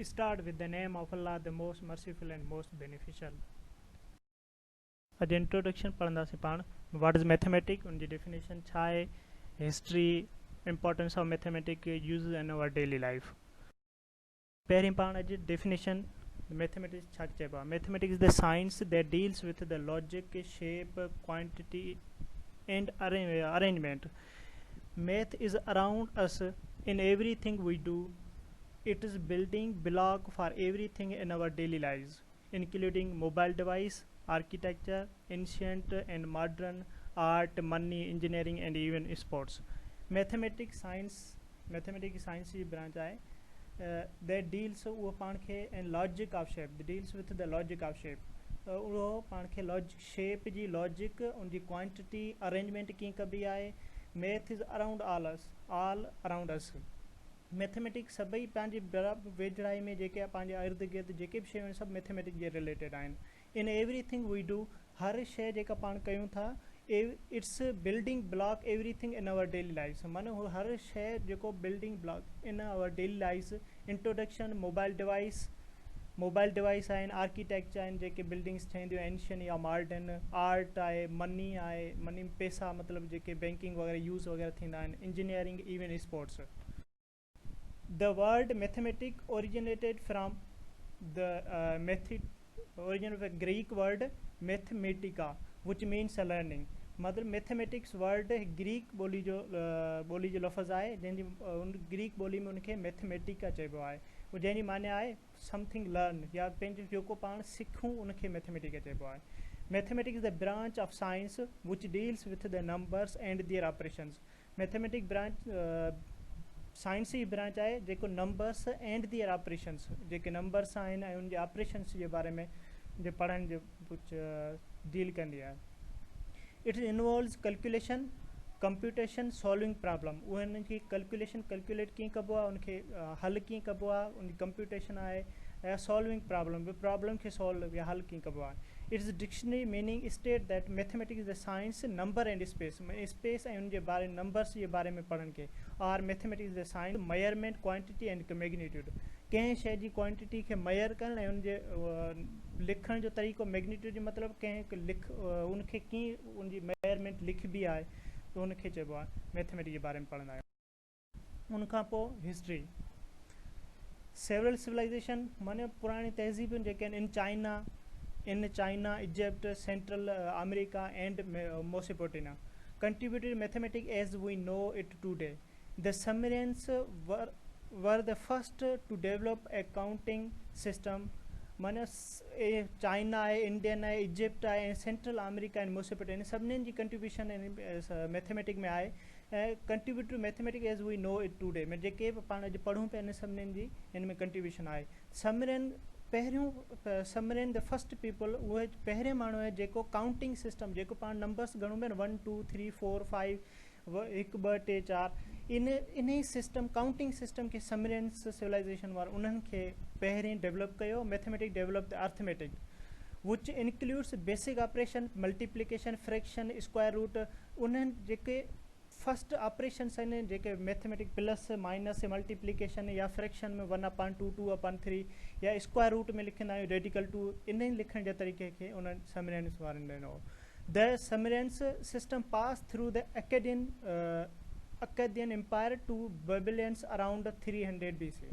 start with the name of Allah, the most merciful and most beneficial. अॼु introduction पढ़ंदासीं पाण. What is mathematic, उनजी definition छा आहे, history, importance of mathematic use in our daily life. पहिरीं पाण अॼु डेफिनेशन मैथमेटिक्स छा चइबो आहे. Mathematics is the science that deals with the logic, shape, quantity and arrangement. Math is around us in everything we do. It is building block for everything in our daily lives, including mobile device, architecture, ancient and modern art, money, engineering and even sports. Mathematics science की branch आहे that deals वो पाण खे in logic of shape, deals with the logic of shape. उहो पाण खे logic shape जी logic, उनजी quantity, arrangement कीअं कबी आहे. Math is around all around us. Mathematics सभई पंहिंजी वेझड़ाई में जेके पंहिंजे इर्द गिर्द जेके बि शयूं आहिनि सभु मैथमेटिक्स जे रिलेटेड आहिनि. इन एवरीथिंग वी डू, हर शइ जेका पाण कयूं था, it's building block everything in our daily life. माना उहो हर शइ जेको building block in our daily life. Introduction mobile device आहिनि, आर्किटेक्चर आहिनि जेके बिल्डिंग्स ठहंदियूं एंशियन या मॉडर्न, आर्ट आहे, मनी आहे, मनी पैसा मतिलबु जेके बैंकिंग वग़ैरह यूज़ वग़ैरह थींदा आहिनि, engineering, even sports. The word mathematic originated from the origin of a Greek word mathematica, which means learning. मतलब मैथमेटिक्स वर्ड ग्रीक ॿोली जो लफ़्ज़ आहे, जंहिंजी उन ग्रीक ॿोली में उनखे मैथमेटिका चइबो आहे. जंहिंजी माना आहे समथिंग लर्न, या पंहिंजो जेको पाण सिखूं उनखे मैथमेटिका चइबो आहे. Mathematics is the branch of science which deals with the numbers and their operations. Mathematic branch science जी ब्रांच आहे जेको नंबर्स एंड दियर ऑपरेशंस, जेके नंबर्स आहिनि ऐं उनजे ऑपरेशंस जे बारे में जे पढ़ण जो कुझु डील कंदी आहे. It involves calculation, computation, solving problem. उन खे कैलकुलेट कीअं कबो आहे, उनखे हल कीअं कबो आहे, उनजी कंप्यूटेशन आहे, या सॉल्विंग प्रॉब्लम खे सॉल्व या हल कीअं कबो आहे. It's dictionary meaning state that mathematics is the science number and space ऐं उनजे बारे नंबर्स जे बारे में पढ़ण खे. और mathematics is the science measurement, quantity and magnitude. कंहिं शइ जी क्वांटिटी खे मेयर करणु ऐं उनजे लिखण जो तरीक़ो, मैग्नीट्यूड जो मतिलबु कंहिं उनखे कीअं उनजी मेजरमेंट लिखबी आहे, त उनखे चइबो आहे मैथमेटिक्स जे बारे में पढ़ंदा आहियूं. उनखां पोइ हिस्ट्री. सेवरल सिविलाइजेशन माने पुराणी तहज़ीबूं जेके आहिनि in China, Egypt, central America and Mesopotamia contributed mathematics as we know it today. The Sumerians were the first to develop a counting system. माना चाइना आहे, इंडियन आहे, इजिप्ट आहे ऐं सेंट्रल अमेरिका एंड मोसोपोटामिया सभिनीनि जी contribution mathematics में आहे. ऐं contribute to mathematics as we know it today में जेके बि पाण अॼु पढ़ूं पिया इन सभिनीनि जी हिन में कंट्रीब्यूशन आहे. समरियन द फस्ट पीपल, उहे पहिरें माण्हू आहे जेको काउंटिंग सिस्टम, जेको पाण नंबर्स गणूं पिया 1 2 3 4 5 1 2 3 4, इन ई सिस्टम काउंटिंग सिस्टम खे समरियंस सिविलाइजेशन वारा उन्हनि खे पहिरें डेवलप कयो. Mathematics develop the arithmetic which includes basic operation, multiplication, fraction, square root. उन्हनि जेके फर्स्ट ऑपरेशंस आहिनि जेके मैथमेटिक प्लस माइनस मल्टीप्लिकेशन या फ्रैक्शन में 1/2 2/3 या स्क्वायर रूट में लिखंदा आहियूं रेडिकल 2, इन लिखण जे तरीक़े खे उन्हनि समरियंस वारनि ॾिनो. The Sumerians system pass through the Akkadian Empire to Babylonians around 300 BC.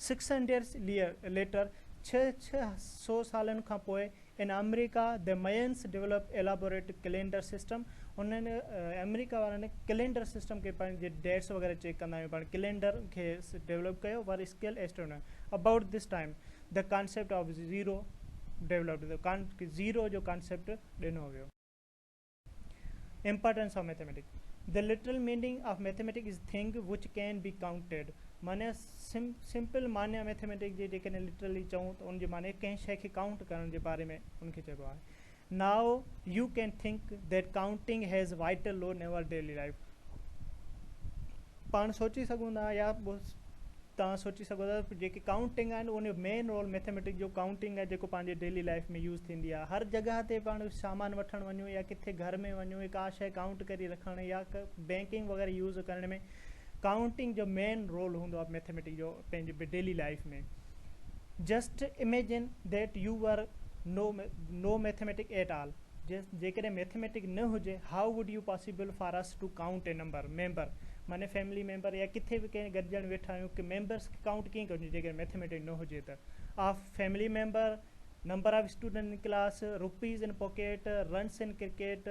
600 years later, 600 सालनि खां पोइ in America the Mayans develop elaborate calendar system. उन्हनि अमेरिका वारनि कैलेंडर सिस्टम खे पंहिंजे डेट्स वग़ैरह चेक कंदा आहियूं पाण कैलेंडर खे डेवलप कयो. वर scale astronomy. About this time the concept of zero developed, zero जो कॉन्सेप्ट ॾिनो वियो. Importance of mathematics. The literal meaning of mathematics is thing which can be counted. माने सिंपल माने मैथमेटिक्स जे जेके लिटरली चऊं त उनजे माने कंहिं शइ खे काउंट करण जे बारे में उनखे चइबो आहे. Now you can think that counting has vital role in our daily life. पाण सोची सघूं था या तव्हां सोची सघो था जेके काउंटिंग आहिनि उन मेन रोल मैथमेटिक्स जो काउंटिंग आहे जेको पंहिंजे डेली लाइफ में यूज़ थींदी आहे. हर जॻह ते पाण सामान वठणु वञूं या किथे घर में वञूं, का शइ काउंट करे रखणु या बैंकिंग वग़ैरह यूज़ करण में काउंटिंग जो मेन रोल हूंदो आहे मैथमेटिक्स जो पंहिंजे डेली लाइफ में. Just imagine that you were no mathematic at all. Just जेकॾहिं मैथमेटिक न हुजे, how would you possible for us to count a number member माने फैमिली मेंबर या किथे भी कंहिं गॾिजण वेठा आहियूं कि मेंबर्स खे काउंट कीअं करिजे जेकॾहिं मैथमेटिक न हुजे त of family member, number of student in class, rupees in pocket, runs in cricket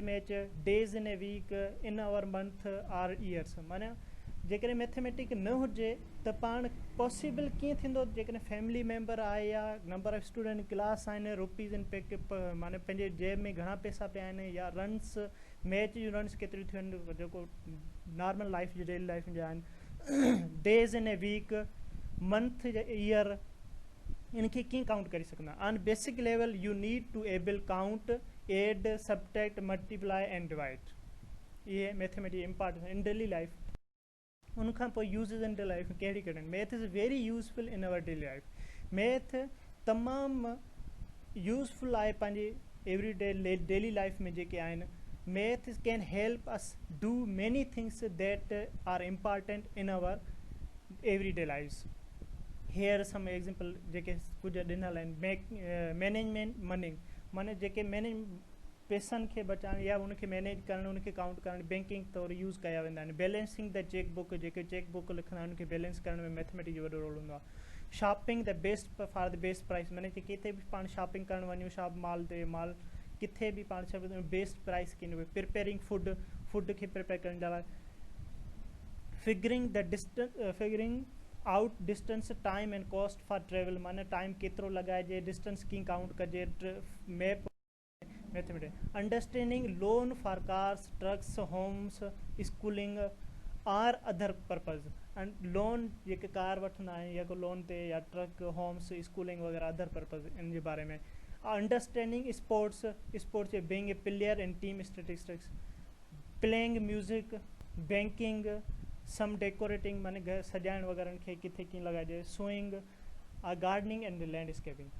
match, days in a week, in our month or years माने जेकॾहिं मैथमेटिक न हुजे त पाण पॉसिबल कीअं थींदो जेकॾहिं फैमिली मेंबर आहे या नंबर ऑफ स्टूडेंट क्लास आहिनि, रुपीज़ इन पैक माने पंहिंजे जेब में घणा पैसा पिया आहिनि या रन्स मैच जूं रन्स केतिरियूं थियूं आहिनि जेको नॉर्मल लाइफ जी डेली लाइफ जा आहिनि, डेज़ इन ए वीक, मंथ ईयर, इनखे कीअं काउंट करे सघंदा. On basic level you need to able count, add, subtract, multiply and divide. इहे mathematics important in daily life. उनखां पोइ यूज़िस इन डेली लाइफ कहिड़ी कहिड़ी. Math is very useful in our daily life. Math तमामु useful आहे पंहिंजी every day daily life में जेके आहिनि. Math can help us do many things that are important in our every day life. Here some example जेके कुझु ॾिनल आहिनि. मैनेजमेंट मनी माने जेके पैसनि खे बचाइण या उनखे मैनेज करणु, उनखे काउंट करणु बैंकिंग तौरु यूज़ कया वेंदा आहिनि. बैलेंसिंग द चेक बुक, जेके चेक बुक लिखंदा आहिनि उनखे बैलेंस करण में मैथमेटिक्स जो वॾो रोल हूंदो आहे. Shopping the best for the best price माने कि किथे बि पाण शॉपिंग करणु वञूं, शॉप मॉल ते माल किथे बि पाण छा बेस्ट प्राइस कीअं. प्रिपेयरिंग फूड खे प्रिपेयर करण जे लाइ. Figuring out distance, time and cost for travel माने टाइम केतिरो लॻाइजे, डिस्टेंस कीअं काउंट कजे, map mathematics. Understanding loan for cars, trucks, homes, schooling or other purpose. And loan जेके कार वठंदा आहियूं या को लोन ते या ट्रक, होम्स, स्कूलिंग वग़ैरह अदर पर्पज़ इन जे बारे में. Understanding sports being a player in team statistics. Playing music, banking, some decorating माने घर सजाइण वग़ैरह खे किथे कीअं लॻाइजे. Sewing, gardening and landscaping.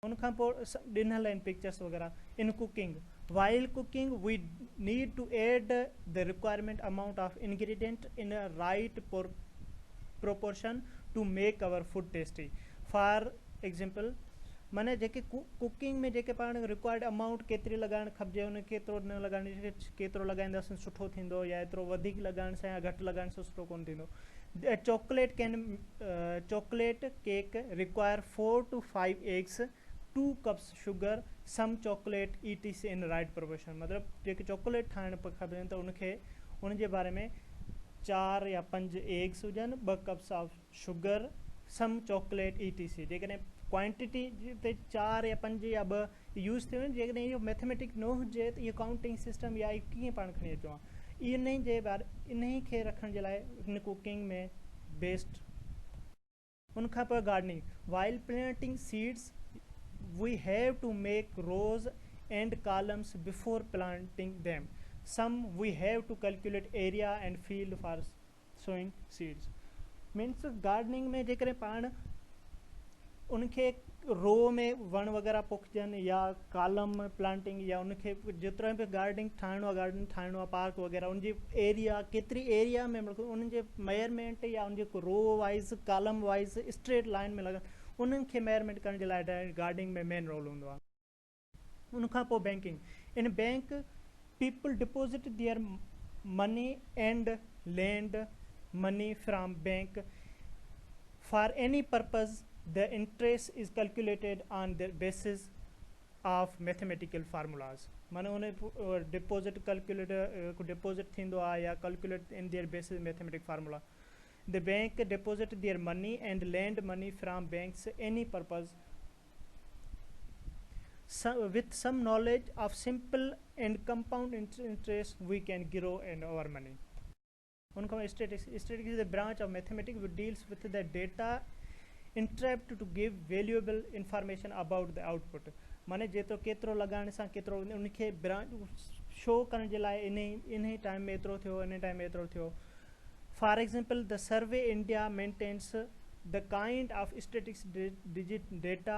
उनखां पोइ ॾिनल आहिनि पिक्चर्स वग़ैरह. In cooking, while cooking we need to add the requirement amount of ingredient in a right proportion to make our food tasty. For example माने जेके कुकिंग में जेके पाण रिक्वायर्ड अमाउंट केतिरी लॻाइणु खपिजे, उन केतिरो न लॻाइण, केतिरो लॻाईंदासीं सुठो थींदो या एतिरो वधीक लॻाइण सां या घटि लॻाइण सां सुठो कोन थींदो. chocolate cake require 4 to 5 eggs, 2 cups sugar, some chocolate etc in right proportion. मतलब जेके चॉकलेट ठाहिण खपनि त उनखे उन जे बारे में 4 या 5 एग्स हुजनि, 2 cups of sugar, sum chocolate etc. जेकॾहिं क्वांटिटी ते 4 या 5 या 2 यूज़ थियूं आहिनि. जेकॾहिं इहो मैथमेटिक्स न हुजे त इहो काउंटिंग सिस्टम या कीअं पाण खणी अचूं आहे. इन जे बारे इन खे रखण जे लाइ इन कुकिंग में बेस्ट. उनखां पोइ gardening, while planting seeds we have to make rows and columns before planting them. Some we have to calculate area and field for sowing seeds. Means gardening में जेकॾहिं पाण उनखे रो में वण वग़ैरह पोखजनि या कॉलम प्लांटिंग या उनखे जेतिरो बि गार्डनिंग ठाहिणो आहे, गार्डन ठाहिणो आहे, पार्क वग़ैरह उनजी एरिया केतिरी एरिया में उन जे मेयरमेंट या उन जे रो wise column wise straight line में लॻा उन्हनि खे मेयरमेंट करण जे लाइ गार्डनिंग में मेन रोल हूंदो आहे. उनखां पोइ बैंकिंग. इन bank people deposit their money and land money from bank for any purpose. The interest is calculated on the basis of mathematical formulas. माने उन डिपोज़िट कैलकुलेटर डिपोज़िट थींदो आहे या calculate in their basis mathematic formula. The bank deposit their money and lend money from banks any purpose. With some knowledge of simple and compound interest, we can grow in our money. Statistics is a branch of mathematics which deals with the data interpreted to give valuable information about the output. माने जेतिरो केतिरो लॻाइण सां केतिरो उनखे show करण जे लाइ इन टाइम में एतिरो थियो, इन टाइम में एतिरो थियो. For example, the Survey India maintains the kind of statistics data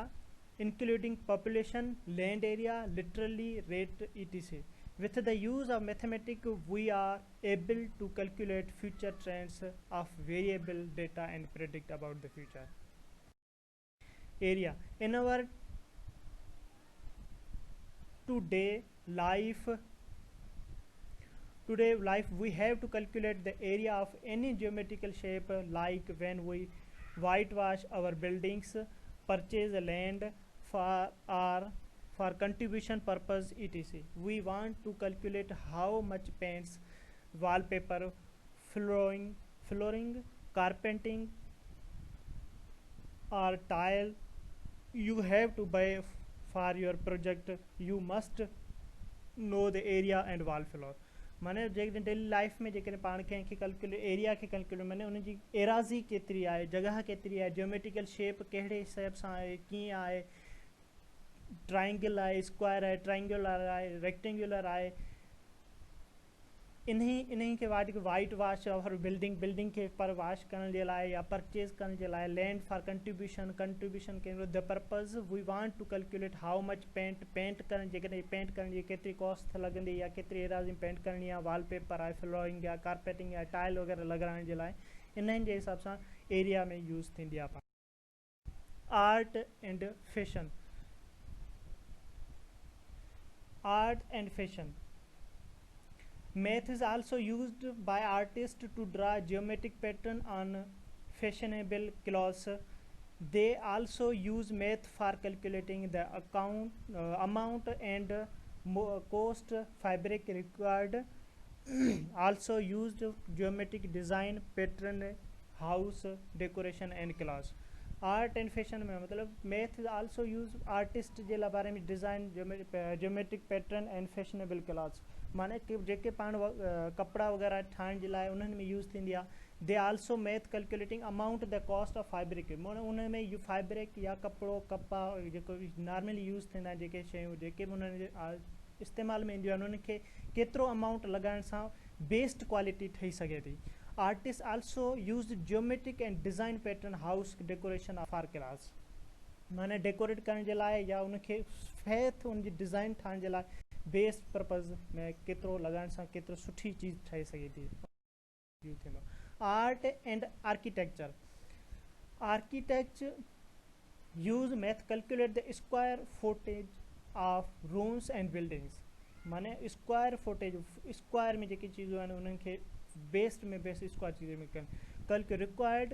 including population, land area, literally rate etc. With the use of mathematics, we are able to calculate future trends of variable data and predict about the future. Area. In our today life, we have to calculate the area of any geometrical shape, like when we whitewash our buildings, purchase land for contribution purpose, etc. We want to calculate how much paints, wallpaper, flooring, carpeting or tile you have to buy for your project. You must know the area and wall floor. माने जेकॾहिं daily life में जेकॾहिं पाण कंहिंखे calculate area खे calculate माने उनजी एराज़ी केतिरी आहे, जगह केतिरी आहे, जियोमेट्रिकल शेप कहिड़े हिसाब सां आहे, कीअं आहे, ट्राइंगल आहे, स्क्वायर आहे, ट्राइंगुलर आहे, रेक्टेंगुलर आहे, इन्हीं खे वाइट वाश और बिल्डिंग के पर वाश करण जे लाइ या परचेज करण जे लाइ, लैंड फॉर कंट्रीब्यूशन के the purpose we want to calculate how much paint करण, जेकॾहिं पेंट करण जी केतिरी कॉस्ट लॻंदी या केतिरी एराज़ी पेंट करणी आहे, वॉलपेपर आहे, फ्लोरिंग आहे, कारपेटिंग आहे, टाइल वग़ैरह लॻाइण जे लाइ, इन्हनि जे हिसाब सां एरिया में यूज़ थींदी आहे। Art and fashion Math is also used by artists to draw geometric pattern on fashionable clothes. They also use math for calculating the amount and cost fabric required. Also used geometric design pattern, house decoration and clothes. Art and fashion में मतलब math also use artist जे लाइ बारे में design geometric pattern and fashionable clothes, माने जेके पाण कपिड़ा वग़ैरह ठाहिण जे लाइ उन्हनि में यूज़ थींदी आहे। They also math calculating amount the cost of fabric, माने उन में फैब्रिक या कपिड़ो कपा जेको नॉर्मली यूज़ थींदा आहिनि, जेके शयूं जेके बि उन्हनि जे इस्तेमाल में ईंदियूं आहिनि, उन्हनि खे केतिरो अमाउंट लॻाइण सां बेस्ट क्वालिटी ठही सघे थी। Artists also used geometric and design pattern house decoration for class, माने डेकोरेट करण जे लाइ या उनखे फेथ उनजी डिज़ाइन ठाहिण जे लाइ बेस्ट पर्पज़ में केतिरो लॻाइण सां केतिरो सुठी चीज़ ठही सघे थी। यूज़ थींदो। Art and architecture use math calculate the square footage of rooms and buildings, माने स्क्वायर फुटेज स्क्वायर में जेकी चीज़ूं आहिनि उन्हनि खे बेस्ट में बेस्ट स्क्वायर चीज़ें में कल required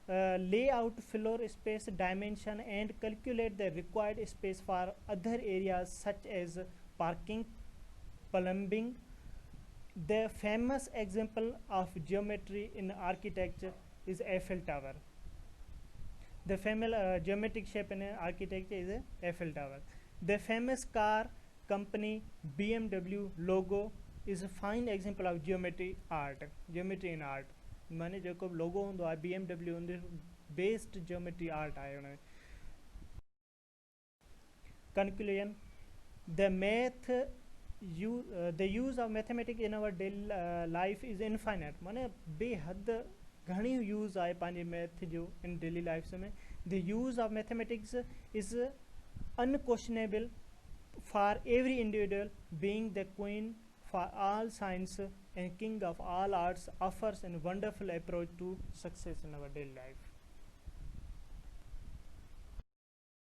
layout, floor space, dimension and calculate the required space for other areas such as parking, plumbing. The famous example of geometry in architecture is Eiffel Tower. The famous geometric shape in architecture is Eiffel Tower. The famous car company BMW logo is a fine example of geometry in art. माने जेको लोगो होंदो आहे BMW उन based geometry art आहे उन में। Conclusion: the use of mathematics in our daily life is infinite. माने बेहद घणी यूज़ आहे पंहिंजे मैथ जो इन डेली लाइफ में। The use of mathematics is unquestionable for every individual, being the queen for all science and king of all arts, offers a wonderful approach to success in our daily life.